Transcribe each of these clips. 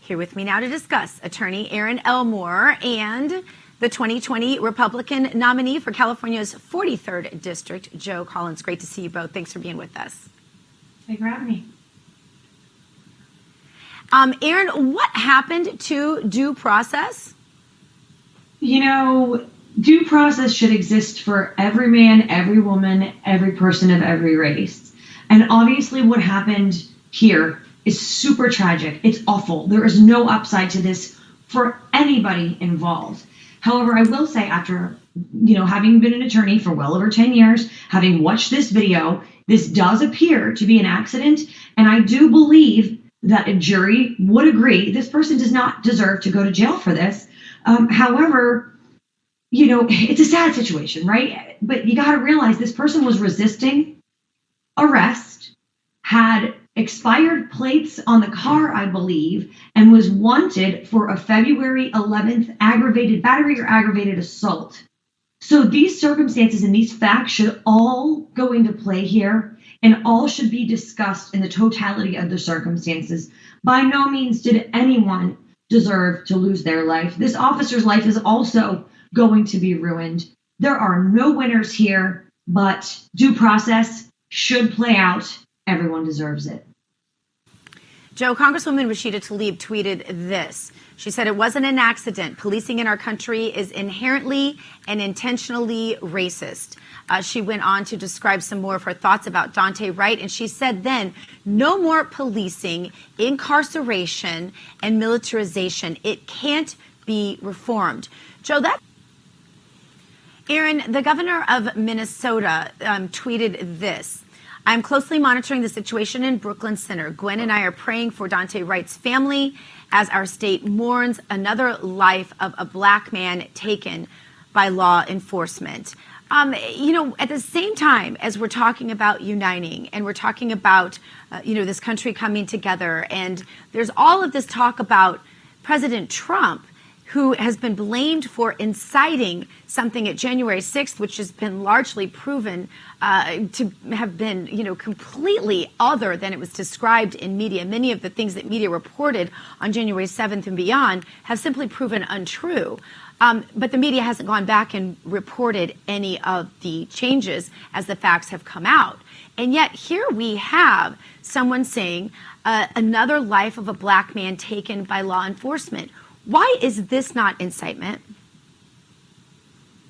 Here with me now to discuss attorney Erin Elmore and the 2020 Republican nominee for California's 43rd District, Joe Collins. Great to see you both. Thanks for being with us. Thanks for having me. Erin, what happened to due process? You know, due process should exist for every man, every woman, every person of every race. And obviously what happened here is super tragic. It's awful. There is no upside to this for anybody involved. However, I will say, after, having been an attorney for well over 10 years, having watched this video, this does appear to be an accident. And I do believe that a jury would agree this person does not deserve to go to jail for this. However, it's a sad situation, right? But you got to realize this person was resisting arrest, had expired plates on the car, I believe, and was wanted for a February 11th aggravated battery or aggravated assault. So these circumstances and these facts should all go into play here, and all should be discussed in the totality of the circumstances. By no means did anyone deserve to lose their life. This officer's life is also going to be ruined. There are no winners here, but due process should play out. Everyone deserves it. Joe, Congresswoman Rashida Tlaib tweeted this. She said, "It wasn't an accident. Policing in our country is inherently and intentionally racist." She went on to describe some more of her thoughts about Daunte Wright. And she said then, "No more policing, incarceration, and militarization. It can't be reformed." Joe, Erin, the governor of Minnesota tweeted this. "I'm closely monitoring the situation in Brooklyn Center. Gwen and I are praying for Daunte Wright's family as our state mourns another life of a black man taken by law enforcement." At the same time as we're talking about uniting and we're talking about, this country coming together, and there's all of this talk about President Trump, who has been blamed for inciting something at January 6th, which has been largely proven to have been, completely other than it was described in media. Many of the things that media reported on January 7th and beyond have simply proven untrue. But the media hasn't gone back and reported any of the changes as the facts have come out. And yet here we have someone saying another life of a black man taken by law enforcement. Why is this not incitement?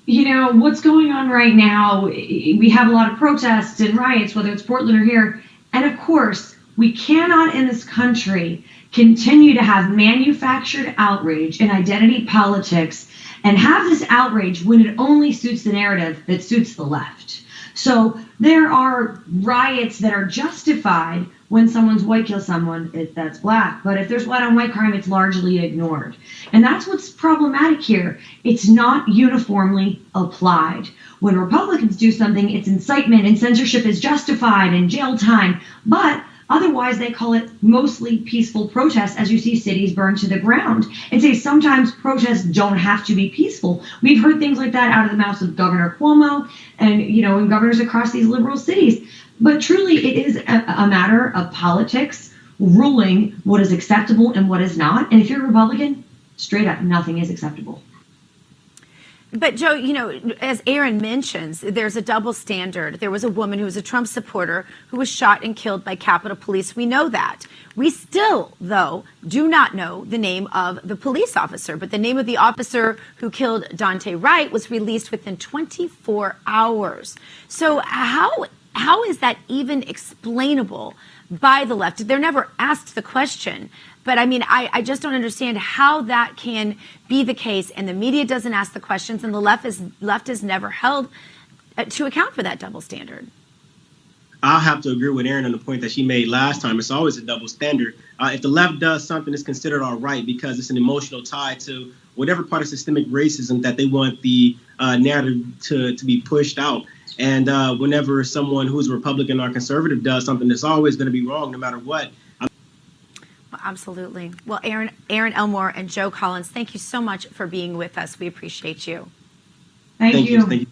What's going on right now, we have a lot of protests and riots, whether it's Portland or here. And of course, we cannot in this country continue to have manufactured outrage and identity politics and have this outrage when it only suits the narrative that suits the left. So there are riots that are justified when someone's white kills someone, if that's black. But if there's white on white crime, it's largely ignored. And that's what's problematic here. It's not uniformly applied. When Republicans do something, it's incitement and censorship is justified and jail time. But otherwise, they call it mostly peaceful protests, as you see cities burn to the ground, and say sometimes protests don't have to be peaceful. We've heard things like that out of the mouths of Governor Cuomo and, and governors across these liberal cities. But truly, it is a matter of politics ruling what is acceptable and what is not. And if you're a Republican, straight up, nothing is acceptable. But Joe, as Erin mentions, there's a double standard. There was a woman who was a Trump supporter who was shot and killed by Capitol Police. We know that. We still, though, do not know the name of the police officer. But the name of the officer who killed Daunte Wright was released within 24 hours. So how is that even explainable by the left? They're never asked the question. But I just don't understand how that can be the case, and the media doesn't ask the questions, and the left is never held to account for that double standard. I'll have to agree with Erin on the point that she made last time. It's always a double standard. If the left does something, it's considered all right because it's an emotional tie to whatever part of systemic racism that they want the narrative to be pushed out. And whenever someone who's a Republican or conservative does something, it's always going to be wrong no matter what. Absolutely. Well, Erin Elmore and Joe Collins, thank you so much for being with us. We appreciate you. Thank you. Thank you.